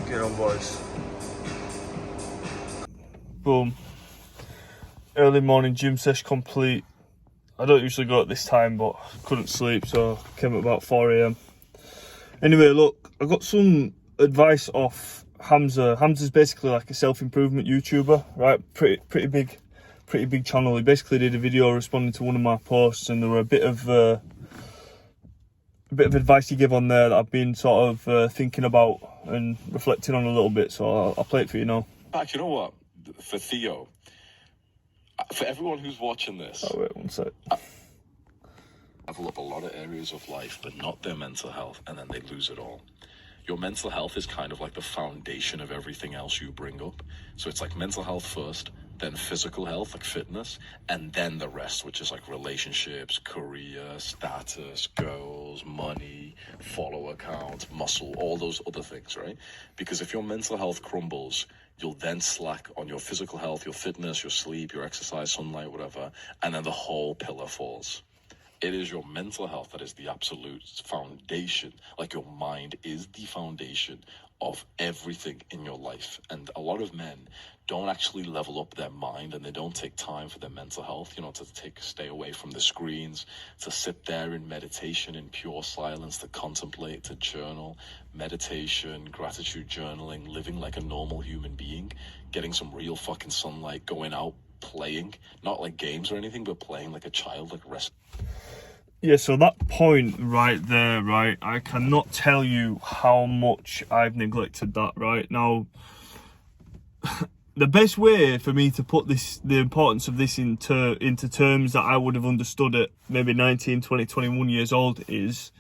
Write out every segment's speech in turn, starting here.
Get on, boys. Boom. Early morning gym session complete. I don't usually go at this time, but couldn't sleep, so came at about 4 a.m. Anyway, look, I got some advice off Hamza. Hamza's basically like a self-improvement YouTuber, right? Pretty big channel. He basically did a video responding to one of my posts, and there were a bit of advice he gave on there that I've been sort of thinking about and reflecting on a little bit. So I'll play it for you now. You know what? For Theo, for everyone who's watching this, oh wait, one sec. Level up a lot of areas of life, but not their mental health, and then they lose it all. Your mental health is kind of like the foundation of everything else you bring up. So it's like mental health first, then physical health, like fitness, and then the rest, which is like relationships, career, status, girls, money, follower count, muscle, all those other things, right? Because if your mental health crumbles, you'll then slack on your physical health, your fitness, your sleep, your exercise, sunlight, whatever, and then the whole pillar falls. It is your mental health that is the absolute foundation. Like, your mind is the foundation of everything in your life. And a lot of men don't actually level up their mind, and they don't take time for their mental health, to stay away from the screens, to sit there in meditation, in pure silence, to contemplate, to journal, meditation, gratitude journaling, living like a normal human being, getting some real fucking sunlight, going out, playing, not like games or anything, but playing like a child, like rest. Yeah, so that point right there, right, I cannot tell you how much I've neglected that, right? Now, the best way for me to put the importance of this into terms that I would have understood at maybe 19, 20, 21 years old is,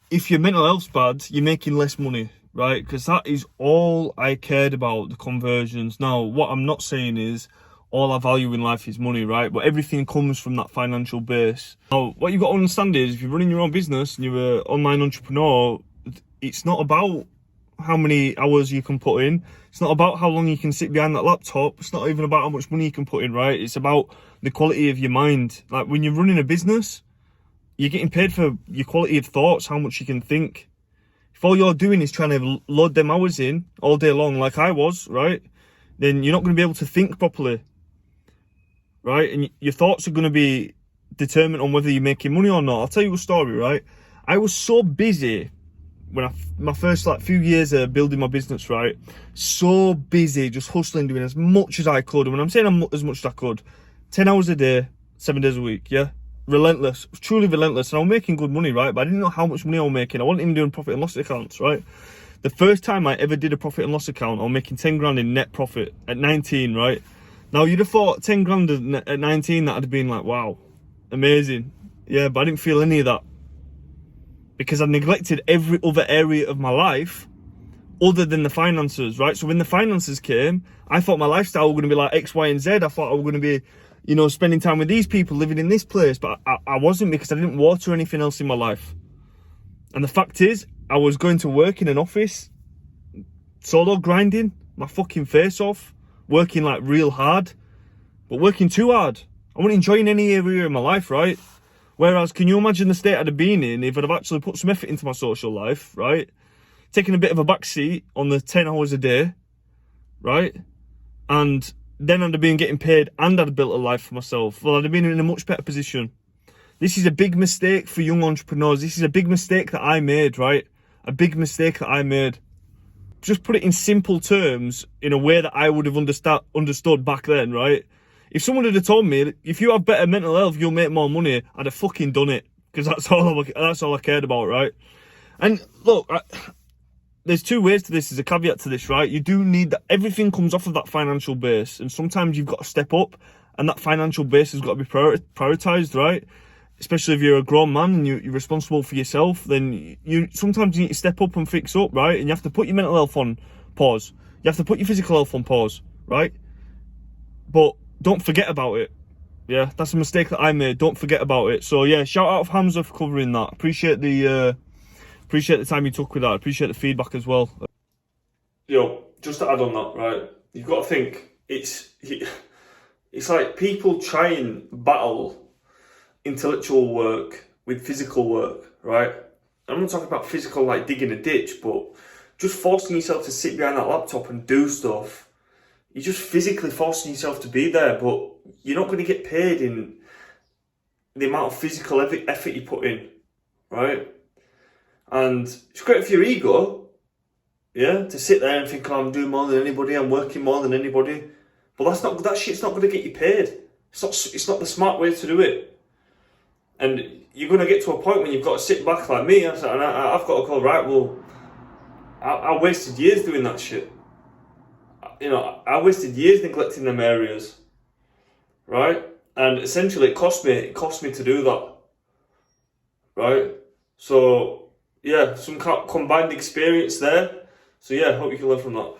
if your mental health's bad, you're making less money, right? Because that is all I cared about, the conversions. Now, what I'm not saying is all I value in life is money, right? But everything comes from that financial base. Now, what you've got to understand is, if you're running your own business and you're an online entrepreneur, it's not about how many hours you can put in. It's not about how long you can sit behind that laptop. It's not even about how much money you can put in, right? It's about the quality of your mind. Like, when you're running a business, you're getting paid for your quality of thoughts, how much you can think. If all you're doing is trying to load them hours in all day long, like I was, right, then you're not going to be able to think properly, right? And your thoughts are going to be determined on whether you're making money or not. I'll tell you a story, right? I was so busy when my first few years of building my business, right? So busy, just hustling, doing as much as I could. And when I'm saying as much as I could, 10 hours a day, 7 days a week, yeah? Relentless, truly relentless. And I was making good money, right? But I didn't know how much money I was making. I wasn't even doing profit and loss accounts, right? The first time I ever did a profit and loss account, I was making 10 grand in net profit at 19, right? Now, you'd have thought 10 grand at 19, that'd have been like, wow, amazing. Yeah, but I didn't feel any of that, because I neglected every other area of my life other than the finances, right? So when the finances came, I thought my lifestyle was going to be like X, Y, and Z. I thought I was going to be, spending time with these people, living in this place. But I wasn't, because I didn't water anything else in my life. And the fact is, I was going to work in an office, solo grinding my fucking face off, working like real hard, but working too hard. I wasn't enjoying any area of my life, right? Whereas, can you imagine the state I'd have been in if I'd have actually put some effort into my social life, right? Taking a bit of a backseat on the 10 hours a day, right? And then I'd have been getting paid, and I'd have built a life for myself. Well, I'd have been in a much better position. This is a big mistake for young entrepreneurs. This is a big mistake that I made, right? A big mistake that I made. Just put it in simple terms, in a way that I would have understood back then, right? If someone had told me, if you have better mental health, you'll make more money, I'd have fucking done it, because that's all I cared about, right? And look, there's two ways to this. There's a caveat to this, right? You do need that. Everything comes off of that financial base, and sometimes you've got to step up, and that financial base has got to be prioritized, right? Especially if you're a grown man and you're responsible for yourself, then sometimes you need to step up and fix up, right? And you have to put your mental health on pause. You have to put your physical health on pause, right? But don't forget about it. Yeah, that's a mistake that I made. Don't forget about it. So yeah, shout out to Hamza for covering that. Appreciate the time you took with that. Appreciate the feedback as well. Yo, just to add on that, right? You've got to think, it's like people try and battle intellectual work with physical work, right? I'm not talking about physical like digging a ditch, but just forcing yourself to sit behind that laptop and do stuff, you're just physically forcing yourself to be there, but you're not going to get paid in the amount of physical effort you put in, right? And it's great for your ego, yeah, to sit there and think, oh, I'm doing more than anybody, I'm working more than anybody. But that shit's not going to get you paid. It's not the smart way to do it. And you're going to get to a point when you've got to sit back like me, and I've got to go, right, well, I wasted years doing that shit. You know, I wasted years neglecting them areas, right? And essentially it cost me to do that, right? So, yeah, some combined experience there. So yeah, hope you can learn from that.